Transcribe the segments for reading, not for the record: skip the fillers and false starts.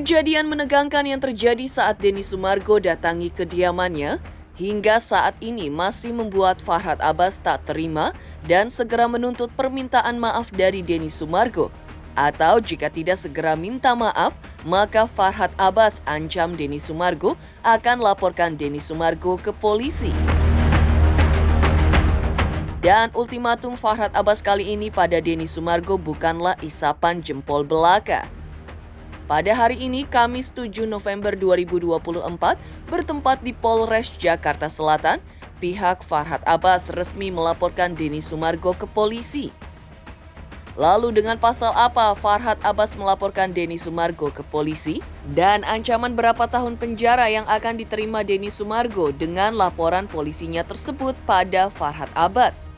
Kejadian menegangkan yang terjadi saat Denny Sumargo datangi kediamannya hingga saat ini masih membuat Farhad Abbas tak terima dan segera menuntut permintaan maaf dari Denny Sumargo. Atau jika tidak segera minta maaf, maka Farhad Abbas ancam Denny Sumargo akan laporkan Denny Sumargo ke polisi. Dan ultimatum Farhad Abbas kali ini pada Denny Sumargo bukanlah isapan jempol belaka. Pada hari ini, Kamis 7 November 2024, bertempat di Polres Jakarta Selatan, pihak Farhad Abbas resmi melaporkan Denny Sumargo ke polisi. Lalu dengan pasal apa Farhad Abbas melaporkan Denny Sumargo ke polisi? Dan ancaman berapa tahun penjara yang akan diterima Denny Sumargo dengan laporan polisinya tersebut pada Farhad Abbas?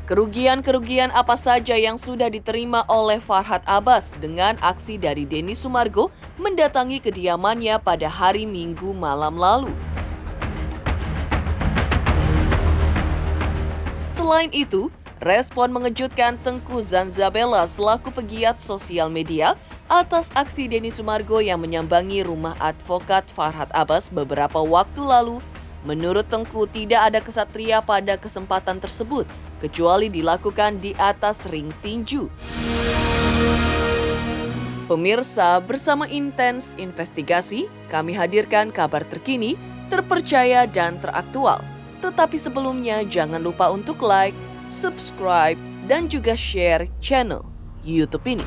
Kerugian-kerugian apa saja yang sudah diterima oleh Farhad Abbas dengan aksi dari Denny Sumargo mendatangi kediamannya pada hari Minggu malam lalu? Selain itu, respon mengejutkan Tengku Zanzabella selaku pegiat sosial media atas aksi Denny Sumargo yang menyambangi rumah advokat Farhad Abbas beberapa waktu lalu. Menurut Tengku, tidak ada kesatria pada kesempatan tersebut, kecuali dilakukan di atas ring tinju. Pemirsa, bersama Intens Investigasi, kami hadirkan kabar terkini, terpercaya dan teraktual. Tetapi sebelumnya, jangan lupa untuk like, subscribe, dan juga share channel YouTube ini.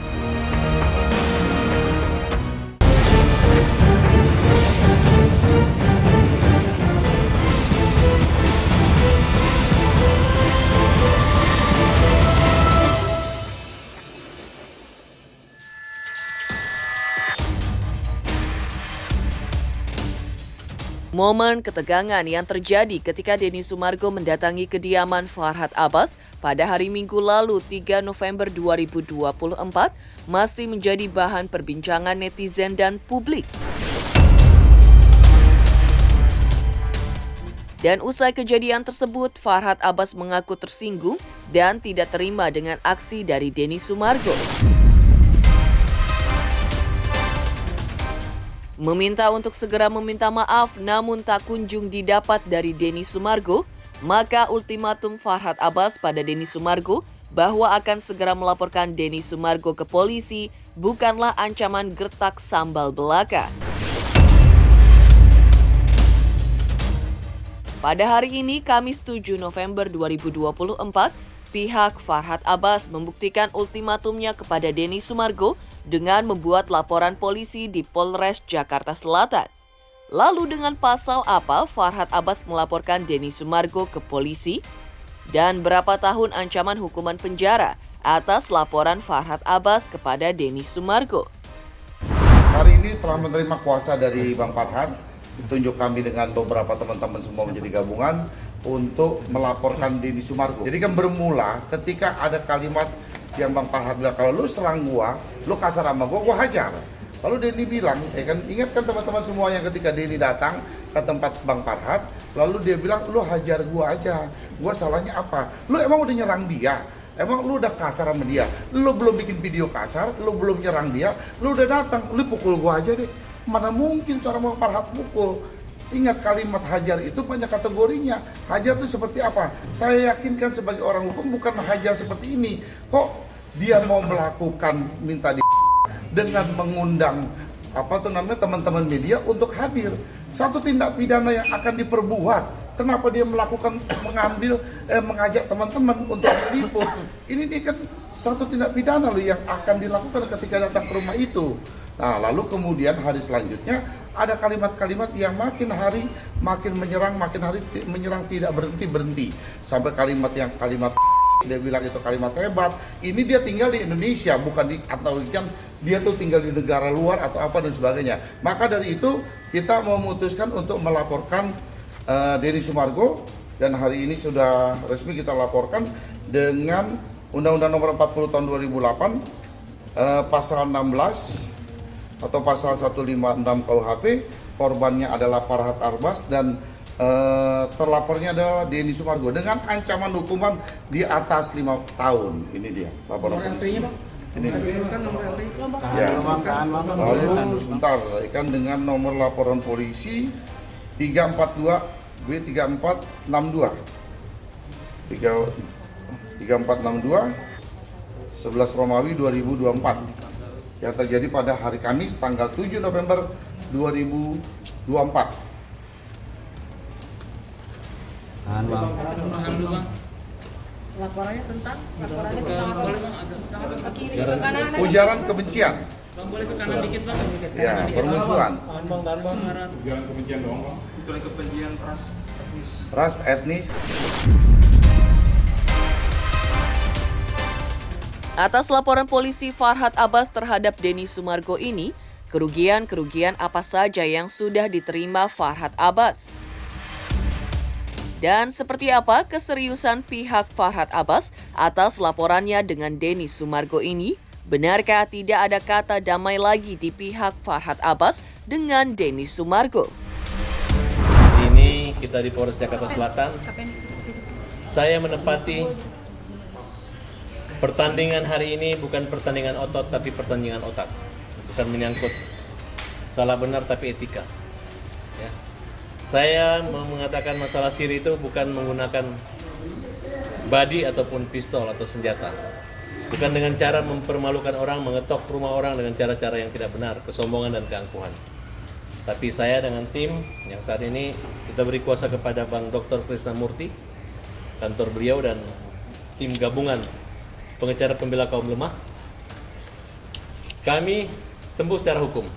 Momen ketegangan yang terjadi ketika Denny Sumargo mendatangi kediaman Farhad Abbas pada hari Minggu lalu 3 November 2024 masih menjadi bahan perbincangan netizen dan publik. Dan usai kejadian tersebut, Farhad Abbas mengaku tersinggung dan tidak terima dengan aksi dari Denny Sumargo. Meminta untuk segera meminta maaf namun tak kunjung didapat dari Denny Sumargo, maka ultimatum Farhad Abbas pada Denny Sumargo bahwa akan segera melaporkan Denny Sumargo ke polisi bukanlah ancaman gertak sambal belaka. Pada hari ini, Kamis 7 November 2024, pihak Farhad Abbas membuktikan ultimatumnya kepada Denny Sumargo dengan membuat laporan polisi di Polres Jakarta Selatan. Lalu dengan pasal apa Farhad Abbas melaporkan Denny Sumargo ke polisi? Dan berapa tahun ancaman hukuman penjara atas laporan Farhad Abbas kepada Denny Sumargo? Hari ini telah menerima kuasa dari Bang Farhad, ditunjuk kami dengan beberapa teman-teman semua menjadi gabungan untuk melaporkan Denny Sumargo. Jadi kan bermula ketika ada kalimat yang Bang Farhad bilang, kalau lu serang gua, lu kasar sama gua hajar. Lalu Denny bilang, kan ingatkan teman-teman semua yang ketika Denny datang ke tempat Bang Farhad, lalu dia bilang, lu hajar gua aja, gua salahnya apa? Lu emang udah nyerang dia? Emang lu udah kasar sama dia? Lu belum bikin video kasar, lu belum nyerang dia, lu udah datang, lu pukul gua aja deh. Mana mungkin seorang Bang Farhad pukul? Ingat kalimat hajar itu banyak kategorinya. Hajar itu seperti apa? Saya yakinkan sebagai orang hukum bukan hajar seperti ini. Kok dia mau melakukan minta di dengan mengundang teman-teman media untuk hadir. Satu tindak pidana yang akan diperbuat. Kenapa dia melakukan mengajak teman-teman untuk meliput? Ini kan satu tindak pidana loh yang akan dilakukan ketika datang ke rumah itu. Nah, lalu kemudian hari selanjutnya ada kalimat-kalimat yang makin hari makin menyerang tidak berhenti sampai kalimat dia bilang itu kalimat hebat. Ini dia tinggal di Indonesia, bukan di atau dia tuh tinggal di negara luar atau apa dan sebagainya. Maka dari itu kita memutuskan untuk melaporkan Denny Sumargo dan hari ini sudah resmi kita laporkan dengan Undang-Undang Nomor 40 Tahun 2008 pasal 16 atau pasal 156 KUHP. Korbannya adalah Farhad Abbas dan terlapornya adalah Denny Sumargo dengan ancaman hukuman di atas 5 tahun. Ini dia laporan polisi. Ini. Ya. Lalu sebentar, ikan dengan nomor laporan polisi 342 B3462 3462 11 Romawi 2024 yang terjadi pada hari Kamis tanggal 7 November 2024. Laporannya tentang ke kiri ke kanan. Ujaran kebencian. Bang boleh ke kanan dikit bang. Ya, permusuhan. Ujaran kebencian dong, Bang. Ujaran kebencian Ras etnis. Atas laporan polisi Farhad Abbas terhadap Denny Sumargo ini, kerugian apa saja yang sudah diterima Farhad Abbas? Dan seperti apa keseriusan pihak Farhad Abbas atas laporannya dengan Denny Sumargo ini? Benarkah tidak ada kata damai lagi di pihak Farhad Abbas dengan Denny Sumargo? Ini kita di Polres Jakarta Selatan. Saya menepati pertandingan hari ini bukan pertandingan otot tapi pertandingan otak. Bukan menyangkut salah benar tapi etika. Ya. Saya mengatakan masalah siri itu bukan menggunakan badi ataupun pistol atau senjata. Bukan dengan cara mempermalukan orang, mengetok rumah orang dengan cara-cara yang tidak benar, kesombongan dan keangkuhan. Tapi saya dengan tim yang saat ini kita beri kuasa kepada Bang Dr. Krisnamurti, kantor beliau dan tim gabungan pengacara pembela kaum lemah. Kami tembus secara hukum.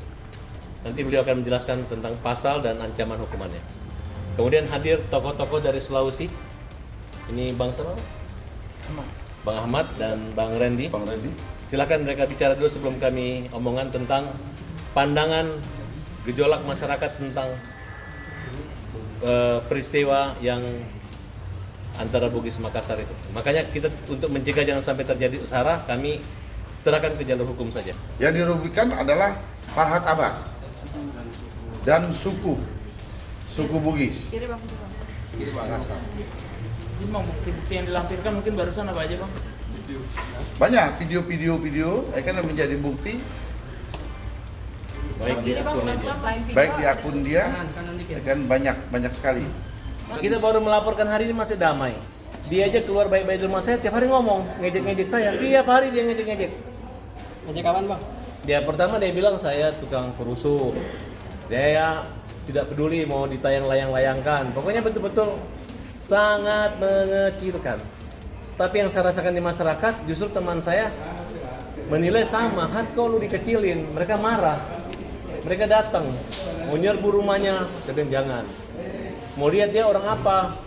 Nanti beliau akan menjelaskan tentang pasal dan ancaman hukumannya. Kemudian hadir tokoh-tokoh dari Sulawesi. Ini Bang siapa? Bang Ahmad dan Bang Randy. Silakan mereka bicara dulu sebelum kami omongan tentang pandangan gejolak masyarakat tentang peristiwa yang antara Bugis Makassar itu. Makanya kita untuk mencegah jangan sampai terjadi sara, kami serahkan ke jalur hukum saja. Yang dirugikan adalah Farhad Abbas dan suku Bugis. Bugis Makassar. Ini bang bukti yang dilampirkan mungkin barusan apa aja bang? Banyak video akan menjadi bukti baik di akun dia kan banyak sekali. Kita baru melaporkan hari ini masih damai. Dia aja keluar baik-baik di rumah saya, tiap hari ngomong, ngejek-ngejek saya. Tiap hari dia ngejek-ngejek. Ngejek kapan bang? Dia pertama dia bilang saya tukang perusuh. Dia tidak peduli mau ditayang-layang-layangkan. Pokoknya betul-betul sangat mengecilkan. Tapi yang saya rasakan di masyarakat, justru teman saya menilai sama. Kan kok lu dikecilin, mereka marah. Mereka datang, mau nyerbu rumahnya, saya bilang jangan. Mau lihat dia orang apa?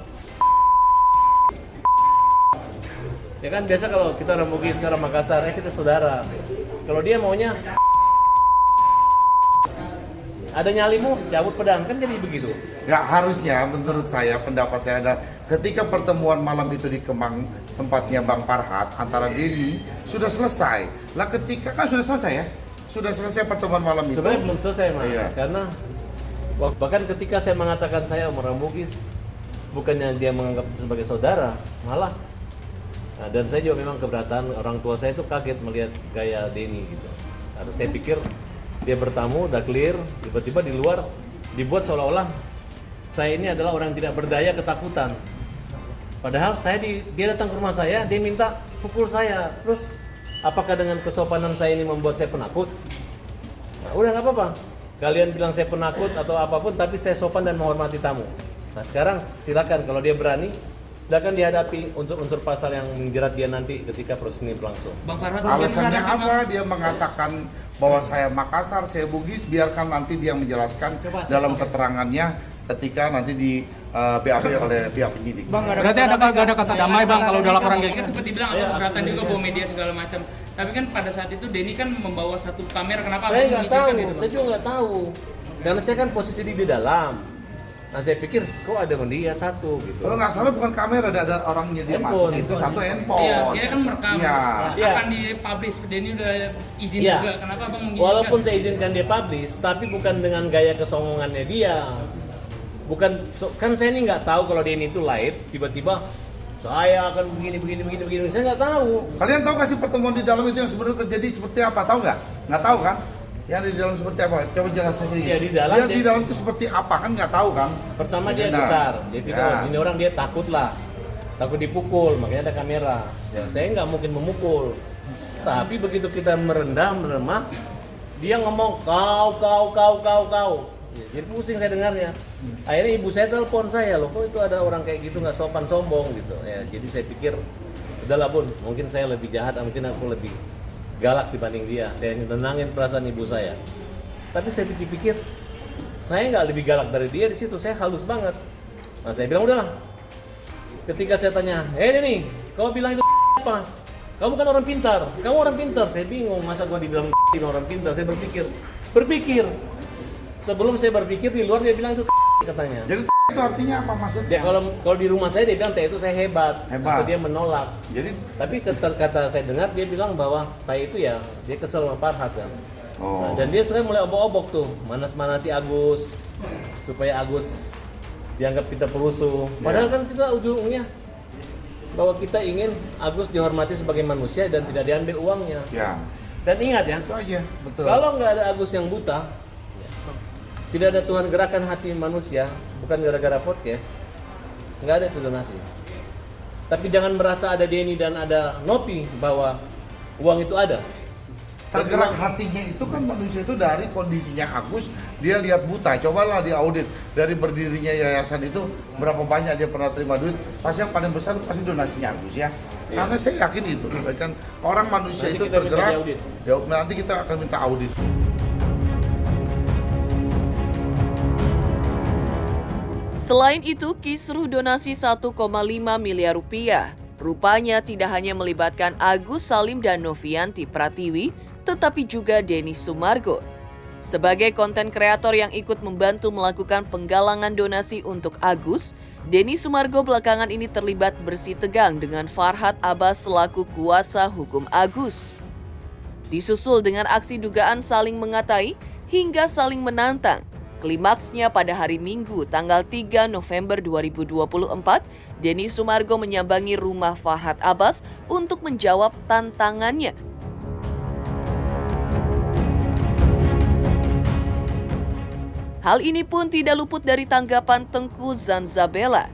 Ya kan biasa kalau kita orang Bugis, orang Makassar, kita saudara. Kalau dia maunya ada nyalimu, cabut pedang, kan jadi begitu. Nggak harusnya, menurut saya, pendapat saya adalah ketika pertemuan malam itu di Kemang, tempatnya Bang Farhad, antara Denny, sudah selesai. Lah ketika, kan sudah selesai ya? Sudah selesai pertemuan malam itu. Sebenarnya belum selesai Mas, Iya. karena bahkan ketika saya mengatakan saya orang Bugis, bukannya dia menganggap sebagai saudara, malah. Nah, dan saya juga memang keberatan, orang tua saya itu kaget melihat gaya Denny gitu. Harus saya pikir dia bertamu, udah clear, tiba-tiba di luar dibuat seolah-olah saya ini adalah orang yang tidak berdaya, ketakutan. Padahal dia datang ke rumah saya, dia minta pukul saya. Terus apakah dengan kesopanan saya ini membuat saya penakut? Nah, udah nggak apa-apa. Kalian bilang saya penakut atau apapun, tapi saya sopan dan menghormati tamu. Nah sekarang silakan kalau dia berani, silakan dihadapi unsur-unsur pasal yang menjerat dia nanti ketika proses ini berlangsung. Bang Farhad, Alasannya apa? Dia mengatakan bahwa saya Makassar, saya Bugis, biarkan nanti dia menjelaskan dalam keterangannya ketika nanti di BAP oleh pihak penyidik. Bang, berarti nggak ada kata damai bang kalau udah laporan kayak kan gitu? seperti bilang ada keberatan juga bawa media segala macam. Tapi kan pada saat itu Denny kan membawa satu kamera, kenapa Saya abang nggak tahu, mengizinkan itu, Bang? saya juga nggak tahu. Karena saya kan posisi di dalam. Nah saya pikir kok ada dia satu gitu. Kalau nggak salah bukan kamera, ada orangnya dia Handphone. masuk, itu satu handphone. Iya, dia kan merekam. Iya. Iya. Akan dipublish, Denny udah izin Iya. juga. Kenapa abang mengizinkan? Walaupun saya izinkan dia publish, tapi bukan dengan gaya kesongongannya dia. Bukan kan saya ini nggak tahu kalau dia ini itu live, tiba-tiba Saya akan begini. Saya nggak tahu. Kalian tahu kasih pertemuan di dalam itu yang sebenarnya terjadi seperti apa? Tahu nggak? Nggak tahu kan? Yang di dalam seperti apa? Coba jelaskan sedikit. Ya, di dalam itu seperti apa kan nggak tahu kan? Pertama dia getar, dia pikir ini orang dia takut dipukul, makanya ada kamera. Ya, saya nggak mungkin memukul. Tapi begitu kita meremah, dia ngomong kau. Jadi pusing saya dengarnya. Akhirnya ibu saya telepon saya, loh kok itu ada orang kayak gitu nggak sopan sombong gitu. Ya, jadi saya pikir udahlah Bun, mungkin saya lebih jahat, mungkin aku lebih galak dibanding dia. Saya nenangin perasaan ibu saya. Tapi saya pikir saya nggak lebih galak dari dia di situ. Saya halus banget. Nah, saya bilang udahlah. Ketika saya tanya, Deni, kau bilang itu apa? Kamu kan orang pintar. Kamu orang pintar. Saya bingung. Masa gua dibilang orang pintar? Saya berpikir. Sebelum saya berpikir di luar dia bilang itu katanya. Jadi itu artinya apa maksudnya? Ya, kalau di rumah saya dia bilang itu saya hebat. Atau dia menolak. Jadi tapi kata saya dengar dia bilang bahwa Tai itu ya dia kesel sama Farhat kan. Oh. Nah, dan dia sudah mulai obok-obok tuh, manas-manasi Agus supaya Agus dianggap kita perusuh. Padahal kan kita ujungnya bahwa kita ingin Agus dihormati sebagai manusia dan tidak diambil uangnya. Ya. Dan ingat ya, Itu aja, betul. kalau nggak ada Agus yang buta, tidak ada Tuhan gerakan hati manusia, bukan gara-gara podcast, nggak ada itu donasi. Tapi jangan merasa ada Denny dan ada Nopi bahwa uang itu ada. Tergerak hatinya itu kan manusia itu dari kondisinya Agus, dia lihat buta. Cobalah diaudit dari berdirinya yayasan itu berapa banyak dia pernah terima duit. Pasti yang paling besar pasti donasinya Agus ya. Karena saya yakin itu kan orang manusia Nanti itu kita minta tergerak. diaudit. Ya, nanti kita akan minta audit. Selain itu, kisruh donasi 1,5 miliar rupiah rupanya tidak hanya melibatkan Agus Salim dan Novianti Pratiwi, tetapi juga Denny Sumargo. Sebagai konten kreator yang ikut membantu melakukan penggalangan donasi untuk Agus, Denny Sumargo belakangan ini terlibat bersih tegang dengan Farhat Abbas selaku kuasa hukum Agus. Disusul dengan aksi dugaan saling mengatai hingga saling menantang. Klimaksnya pada hari Minggu tanggal 3 November 2024, Denny Sumargo menyambangi rumah Farhat Abbas untuk menjawab tantangannya. Hal ini pun tidak luput dari tanggapan Tengku Zanzabella.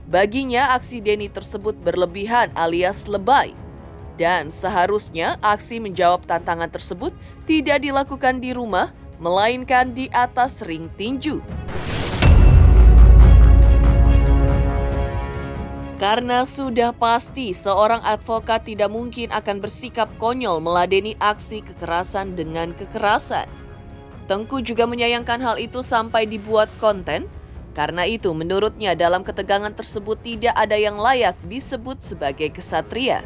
Baginya aksi Denny tersebut berlebihan alias lebay. Dan seharusnya aksi menjawab tantangan tersebut tidak dilakukan di rumah, melainkan di atas ring tinju. Karena sudah pasti seorang advokat tidak mungkin akan bersikap konyol meladeni aksi kekerasan dengan kekerasan. Tengku juga menyayangkan hal itu sampai dibuat konten. Karena itu menurutnya dalam ketegangan tersebut tidak ada yang layak disebut sebagai kesatria.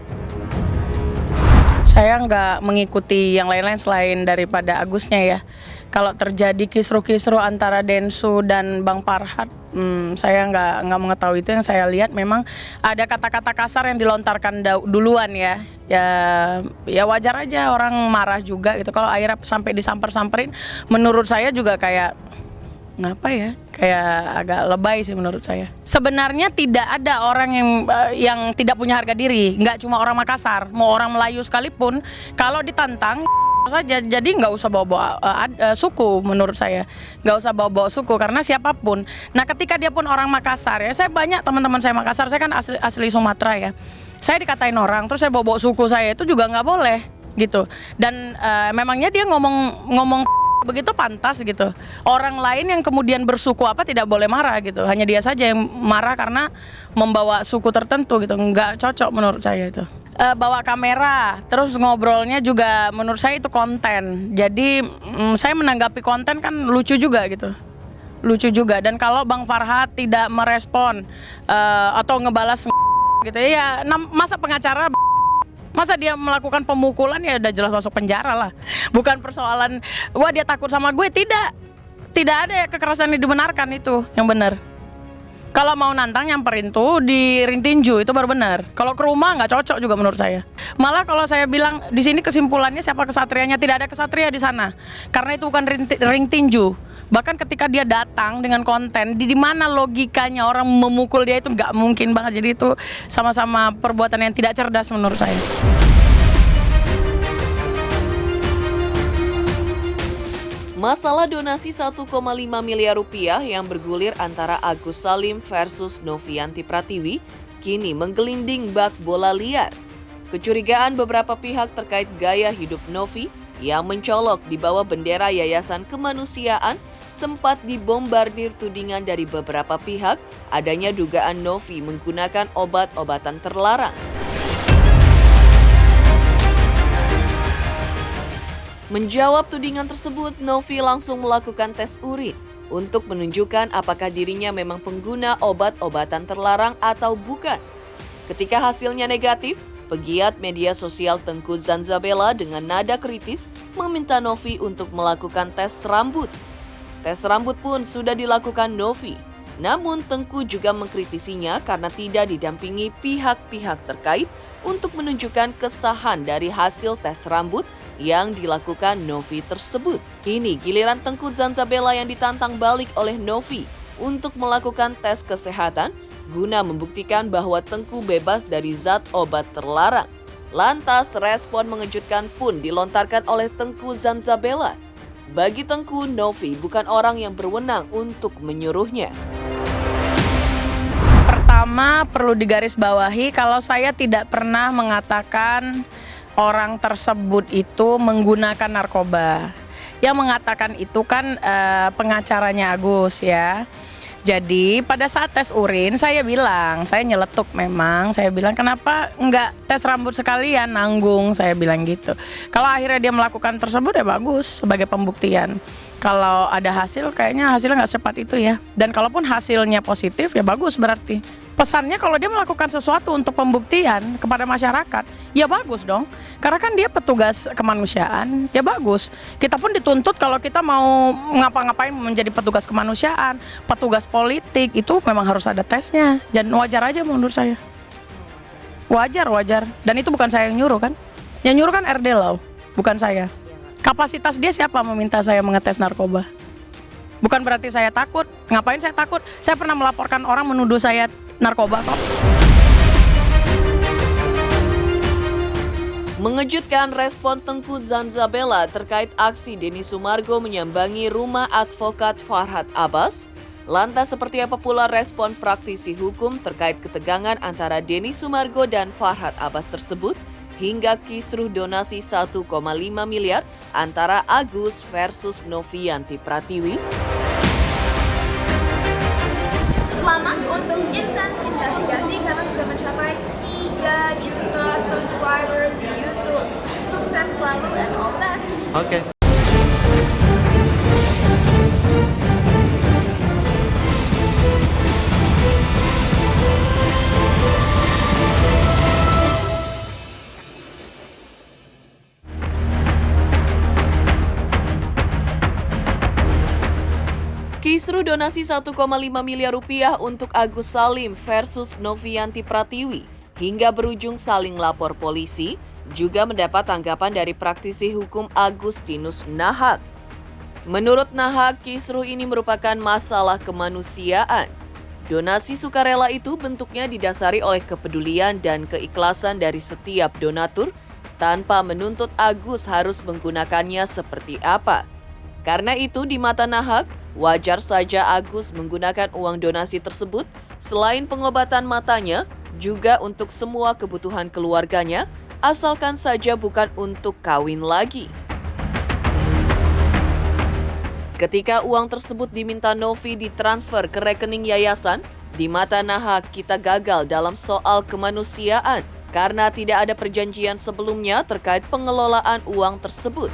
Saya nggak mengikuti yang lain-lain selain daripada Agusnya ya. Kalau terjadi kisruh-kisruh antara Densu dan Bang Farhat, saya nggak mengetahui itu. Yang saya lihat memang ada kata-kata kasar yang dilontarkan duluan ya. Ya wajar aja orang marah juga gitu. Kalau akhirnya sampai disamper-samperin, menurut saya juga kayak ngapa ya? Kayak agak lebay sih menurut saya. Sebenarnya tidak ada orang yang tidak punya harga diri. Nggak cuma orang Makassar, mau orang Melayu sekalipun, kalau ditantang saja. Jadi nggak usah bawa-bawa suku menurut saya. Nggak usah bawa-bawa suku karena siapapun. Nah ketika dia pun orang Makassar ya, saya banyak teman-teman saya Makassar, saya kan asli Sumatera ya. Saya dikatain orang, terus saya bawa-bawa suku saya itu juga nggak boleh gitu. Dan memangnya dia ngomong begitu pantas gitu. Orang lain yang kemudian bersuku apa tidak boleh marah gitu. Hanya dia saja yang marah karena membawa suku tertentu gitu. Nggak cocok menurut saya itu. Bawa kamera, terus ngobrolnya juga menurut saya itu konten. Jadi saya menanggapi konten kan lucu juga gitu. Lucu juga. Dan kalau Bang Farhat tidak merespon atau ngebalas gitu ya, masa pengacara masa dia melakukan pemukulan ya udah jelas masuk penjara lah. Bukan persoalan wah dia takut sama gue, tidak ada kekerasan yang dibenarkan itu yang benar. Kalau mau nantang nyamperin tuh di ring tinju itu baru benar. Kalau ke rumah nggak cocok juga menurut saya. Malah kalau saya bilang di sini kesimpulannya siapa kesatrianya, tidak ada kesatria di sana karena itu bukan ring tinju. Bahkan ketika dia datang dengan konten, di mana logikanya orang memukul dia, itu nggak mungkin banget. Jadi itu sama-sama perbuatan yang tidak cerdas menurut saya. Masalah donasi 1,5 miliar rupiah yang bergulir antara Agus Salim versus Novianti Pratiwi kini menggelinding bak bola liar. Kecurigaan beberapa pihak terkait gaya hidup Novi yang mencolok di bawah bendera Yayasan Kemanusiaan sempat dibombardir tudingan dari beberapa pihak adanya dugaan Novi menggunakan obat-obatan terlarang. Menjawab tudingan tersebut, Novi langsung melakukan tes urin untuk menunjukkan apakah dirinya memang pengguna obat-obatan terlarang atau bukan. Ketika hasilnya negatif, pegiat media sosial Tengku Zanzabella dengan nada kritis meminta Novi untuk melakukan tes rambut. Tes rambut pun sudah dilakukan Novi, namun Tengku juga mengkritisinya karena tidak didampingi pihak-pihak terkait untuk menunjukkan kesahan dari hasil tes rambut yang dilakukan Novi tersebut. Kini giliran Tengku Zanzabella yang ditantang balik oleh Novi untuk melakukan tes kesehatan guna membuktikan bahwa Tengku bebas dari zat obat terlarang. Lantas respon mengejutkan pun dilontarkan oleh Tengku Zanzabella. Bagi Tengku, Novi bukan orang yang berwenang untuk menyuruhnya. Pertama, perlu digarisbawahi kalau saya tidak pernah mengatakan orang tersebut itu menggunakan narkoba. Yang mengatakan itu kan pengacaranya Agus ya. Jadi pada saat tes urin saya bilang, saya nyeletuk memang, saya bilang kenapa enggak tes rambut sekalian, nanggung, saya bilang gitu. Kalau akhirnya dia melakukan tersebut ya bagus sebagai pembuktian. Kalau ada hasil kayaknya hasilnya nggak secepat itu ya. Dan kalaupun hasilnya positif ya bagus berarti. Pesannya kalau dia melakukan sesuatu untuk pembuktian kepada masyarakat, ya bagus dong. Karena kan dia petugas kemanusiaan, ya bagus. Kita pun dituntut kalau kita mau ngapa-ngapain menjadi petugas kemanusiaan, petugas politik, itu memang harus ada tesnya. Dan wajar aja menurut saya. Wajar. Dan itu bukan saya yang nyuruh kan. Yang nyuruh kan RD Law, bukan saya. Kapasitas dia siapa meminta saya mengetes narkoba? Bukan berarti saya takut. Ngapain saya takut? Saya pernah melaporkan orang menuduh saya narkoba kok. Mengejutkan respon Tengku Zanzabella terkait aksi Denny Sumargo menyambangi rumah advokat Farhad Abbas. Lantas seperti apa pula respon praktisi hukum terkait ketegangan antara Denny Sumargo dan Farhad Abbas tersebut hingga kisruh donasi 1,5 miliar antara Agus versus Novianti Pratiwi? Selamat untuk Intens Investigasi karena sudah mencapai 3 juta subscribers di YouTube. Sukses selalu and all the best. Oke. Kisruh donasi 1,5 miliar rupiah untuk Agus Salim versus Novianti Pratiwi hingga berujung saling lapor polisi juga mendapat tanggapan dari praktisi hukum Agustinus Nahak. Menurut Nahak, kisruh ini merupakan masalah kemanusiaan. Donasi sukarela itu bentuknya didasari oleh kepedulian dan keikhlasan dari setiap donatur tanpa menuntut Agus harus menggunakannya seperti apa. Karena itu di mata Nahak, wajar saja Agus menggunakan uang donasi tersebut selain pengobatan matanya, juga untuk semua kebutuhan keluarganya, asalkan saja bukan untuk kawin lagi. Ketika uang tersebut diminta Novi ditransfer ke rekening yayasan, di mata Nahak kita gagal dalam soal kemanusiaan karena tidak ada perjanjian sebelumnya terkait pengelolaan uang tersebut.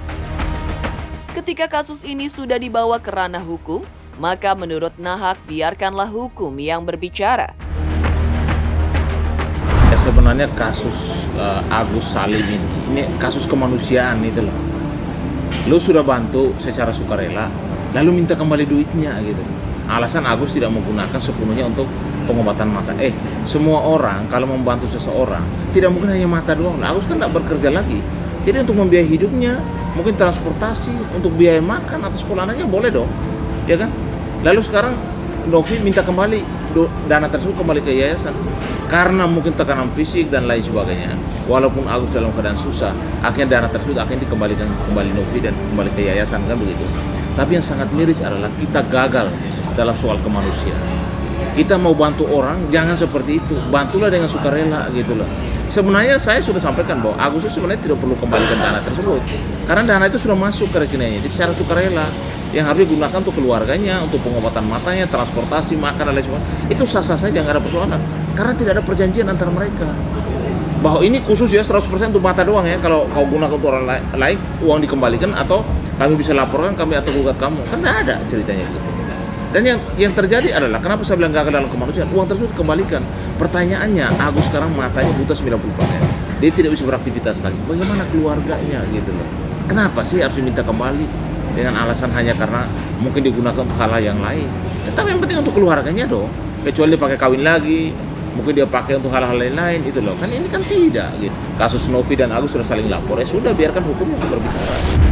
Ketika kasus ini sudah dibawa ke ranah hukum, maka menurut Nahak biarkanlah hukum yang berbicara. Ya, sebenarnya kasus Agus Salim ini kasus kemanusiaan itu loh. Lu sudah bantu secara sukarela, lalu minta kembali duitnya gitu. Alasan Agus tidak menggunakan sepenuhnya untuk pengobatan mata. Semua orang kalau membantu seseorang tidak mungkin hanya mata doang. Agus kan tidak bekerja lagi. Jadi untuk membiayai hidupnya, mungkin transportasi, untuk biaya makan atau sekolah anaknya boleh dong. ya kan? Lalu sekarang Novi minta kembali dana tersebut kembali ke yayasan karena mungkin tekanan fisik dan lain sebagainya. Walaupun Agus dalam keadaan susah, akhirnya dana tersebut akhirnya dikembalikan kembali Novi dan kembali ke yayasan, kan begitu. Tapi yang sangat miris adalah kita gagal dalam soal kemanusiaan. Kita mau bantu orang, jangan seperti itu. Bantulah dengan sukarela gitu loh. Sebenarnya saya sudah sampaikan bahwa Agus itu sebenarnya tidak perlu kembalikan dana tersebut. Karena dana itu sudah masuk ke rekeningnya, jadi secara sukarela yang harus digunakan untuk keluarganya, untuk pengobatan matanya, transportasi, makan dan lain sebagainya. Itu sah-sah saja, nggak ada persoalan. Karena tidak ada perjanjian antara mereka. Bahwa ini khusus ya 100% untuk mata doang ya. Kalau kau gunakan untuk orang lain, uang dikembalikan atau kami bisa laporkan kami atau gugat kamu. Kan nggak ada ceritanya gitu. Dan yang terjadi adalah, kenapa saya bilang gagal dalam kemanusiaan, uang tersebut dikembalikan. Pertanyaannya, Agus sekarang matanya buta 90%. Dia tidak bisa beraktivitas lagi. Bagaimana keluarganya gitu loh. Kenapa sih harus diminta kembali? Dengan alasan hanya karena mungkin digunakan untuk hal yang lain. Tapi yang penting untuk keluarganya dong. Kecuali dia pakai kawin lagi, mungkin dia pakai untuk hal-hal lain-lain, itu loh. Kan ini kan tidak gitu. Kasus Novi dan Agus sudah saling lapor, ya sudah biarkan hukum untuk berbicara.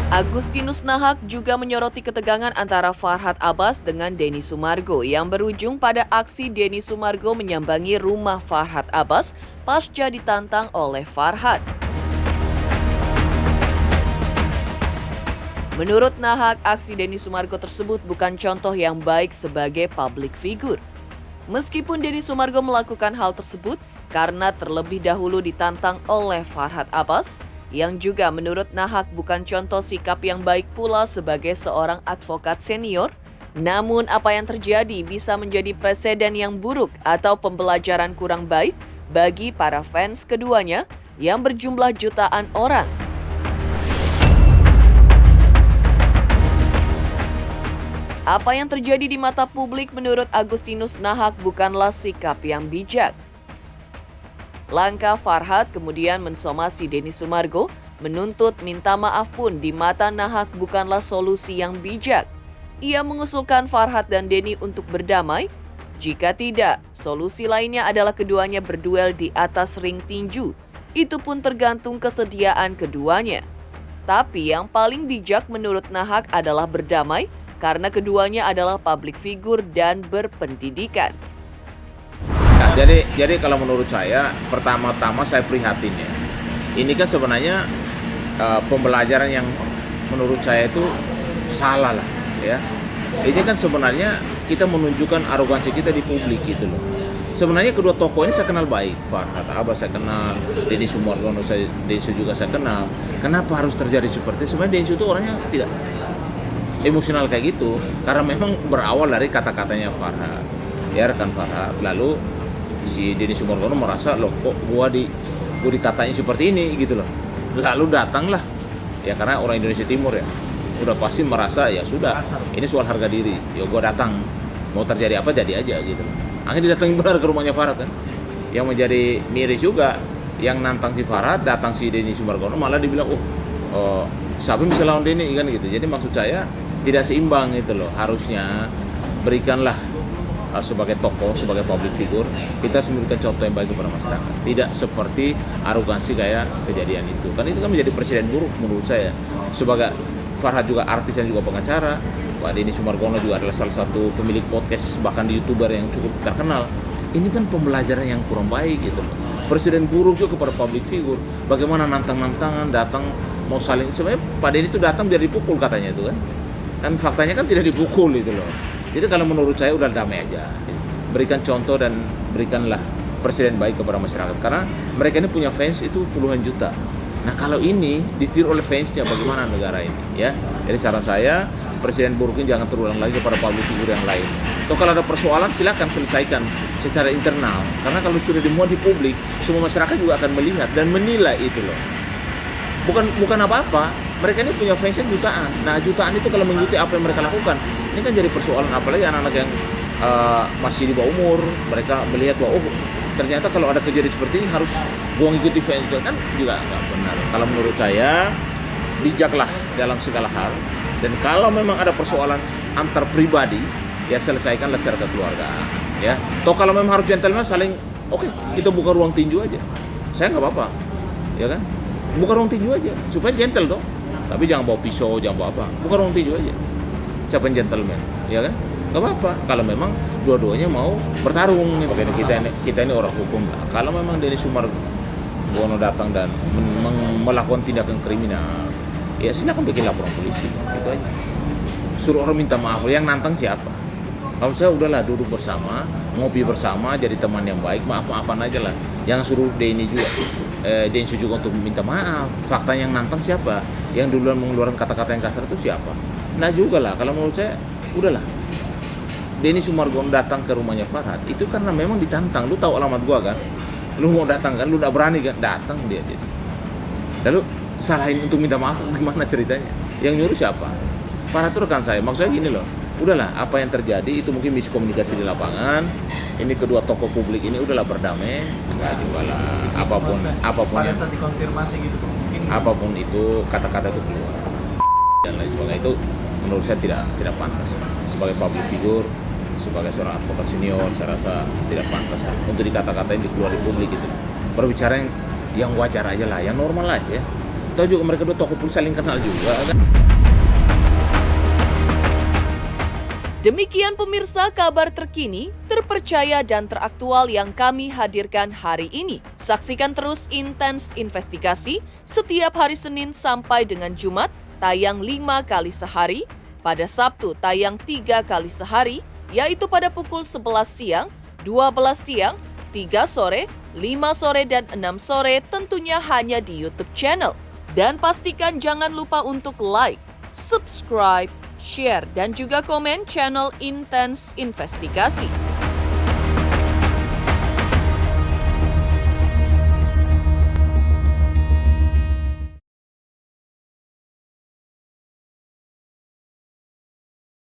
Agustinus Nahak juga menyoroti ketegangan antara Farhad Abbas dengan Denny Sumargo yang berujung pada aksi Denny Sumargo menyambangi rumah Farhad Abbas pasca ditantang oleh Farhad. Menurut Nahak, aksi Denny Sumargo tersebut bukan contoh yang baik sebagai public figure. Meskipun Denny Sumargo melakukan hal tersebut karena terlebih dahulu ditantang oleh Farhad Abbas, yang juga menurut Nahak bukan contoh sikap yang baik pula sebagai seorang advokat senior, namun apa yang terjadi bisa menjadi presiden yang buruk atau pembelajaran kurang baik bagi para fans keduanya yang berjumlah jutaan orang. Apa yang terjadi di mata publik menurut Agustinus Nahak bukanlah sikap yang bijak. Langkah Farhad kemudian mensomasi Denny Sumargo, menuntut minta maaf pun di mata Nahak bukanlah solusi yang bijak. Ia mengusulkan Farhad dan Denny untuk berdamai. Jika tidak, solusi lainnya adalah keduanya berduel di atas ring tinju. Itu pun tergantung kesediaan keduanya. Tapi yang paling bijak menurut Nahak adalah berdamai karena keduanya adalah public figure dan berpendidikan. Nah, jadi kalau menurut saya, pertama-tama saya prihatin ya. Ini kan sebenarnya pembelajaran yang menurut saya itu salah lah ya. Ini kan sebenarnya kita menunjukkan arogansi kita di publik gitu loh. Sebenarnya kedua tokoh ini saya kenal baik. Farhad Abbas saya kenal, Denny Sumargo Densu juga saya kenal. Kenapa harus terjadi seperti itu? Sebenarnya Densu itu orangnya tidak emosional kayak gitu, karena memang berawal dari kata-katanya Farhad. Ya rekan Farhad, lalu si Denny Sumargo merasa loh kok gua dikatain seperti ini gitu loh. Lalu datanglah ya, karena orang Indonesia Timur ya udah pasti merasa ya sudah ini soal harga diri, ya gua datang, mau terjadi apa jadi aja gitu loh. Akhirnya didatangin benar ke rumahnya Farhad kan. Yang menjadi miris juga, yang nantang si Farhad datang si Denny Sumargo malah dibilang siapa yang bisa lawan Denny kan gitu. Jadi maksud saya tidak seimbang gitu loh. Harusnya berikanlah sebagai tokoh, sebagai public figure, kita harus memberikan contoh yang baik kepada masyarakat. Tidak seperti arogansi kayak kejadian itu. Kan itu kan menjadi presiden buruk menurut saya. Sebagai Farhad juga artis dan juga pengacara, Pak Denny Sumargo juga adalah salah satu pemilik podcast, bahkan di YouTuber yang cukup terkenal. Ini kan pembelajaran yang kurang baik gitu. Presiden buruk juga kepada public figure. Bagaimana nantang-nantangan, datang mau saling, sebenarnya Pak Denny itu datang biar dipukul katanya itu kan. Kan faktanya kan tidak dipukul gitu loh. Jadi kalau menurut saya udah damai aja. Berikan contoh dan berikanlah presiden baik kepada masyarakat. Karena mereka ini punya fans itu puluhan juta. Nah kalau ini ditiru oleh fansnya, bagaimana negara ini ya? Jadi saran saya, presiden buruk ini jangan terulang lagi kepada public figure yang lain. Atau kalau ada persoalan silakan selesaikan secara internal. Karena kalau sudah dimuat di publik, semua masyarakat juga akan melihat dan menilai itu loh. Bukan apa-apa. Mereka ini punya fansnya jutaan. Nah jutaan itu kalau mengikuti apa yang mereka lakukan, ini kan jadi persoalan. Apalagi anak-anak yang masih di bawah umur, mereka melihat bahwa ternyata kalau ada kejadian seperti ini harus gua ngikuti fans, kan juga nggak benar. Kalau menurut saya bijaklah dalam segala hal. Dan kalau memang ada persoalan antar pribadi, ya selesaikanlah secara kekeluargaan. Ya, toh kalau memang harus gentleman saling, oke, kita buka ruang tinju aja. Saya nggak apa-apa, ya kan? Buka ruang tinju aja, supaya gentle dong. Tapi jangan bawa pisau, jangan bawa apa. Buka ruang tinju aja. Siapa yang gentleman, ya kan? Gak apa-apa. Kalau memang dua-duanya mau bertarung, makanya kita ini orang hukum. Kalau memang Denny Sumargono datang dan melakukan tindakan kriminal, ya silakan bikin laporan polisi, gitu aja. Suruh orang minta maaf. Yang nantang siapa? Kalau saya udahlah duduk bersama, ngopi bersama, jadi teman yang baik, maaf-maafan aja lah. Yang suruh Denny juga untuk minta maaf. Fakta yang nantang siapa? Yang duluan mengeluarkan kata-kata yang kasar itu siapa? Nah juga lah, kalau menurut saya, udahlah. Denny Sumargono datang ke rumahnya Farhad, itu karena memang ditantang. Lu tahu alamat gua kan? Lu mau datang kan? Lu udah berani kan? Datang dia. Lalu salahin untuk minta maaf, gimana ceritanya? Yang nyuruh siapa? Farhad itu rekan saya. Maksudnya gini loh, udahlah apa yang terjadi itu mungkin miskomunikasi di lapangan. Ini kedua tokoh publik ini udahlah berdamai. Nggak juga lah, apapun Pada yang, saat dikonfirmasi gitu mungkin apapun itu kata-kata itu keluar dan lain sebagainya, itu menurut saya tidak pantas. Sebagai public figure, sebagai seorang advokat senior, saya rasa tidak pantas untuk dikata-katain di keluar di publik gitu. Berbicara yang wajar aja lah, yang normal aja. Tahu juga mereka dua tokoh publik saling kenal juga kan. Demikian pemirsa kabar terkini, terpercaya dan teraktual yang kami hadirkan hari ini. Saksikan terus Intens Investigasi setiap hari Senin sampai dengan Jumat, tayang 5 kali sehari, pada Sabtu tayang 3 kali sehari, yaitu pada pukul 11 siang, 12 siang, 3 sore, 5 sore, dan 6 sore tentunya hanya di YouTube channel. Dan pastikan jangan lupa untuk like, subscribe, share, dan juga komen channel Intens Investigasi.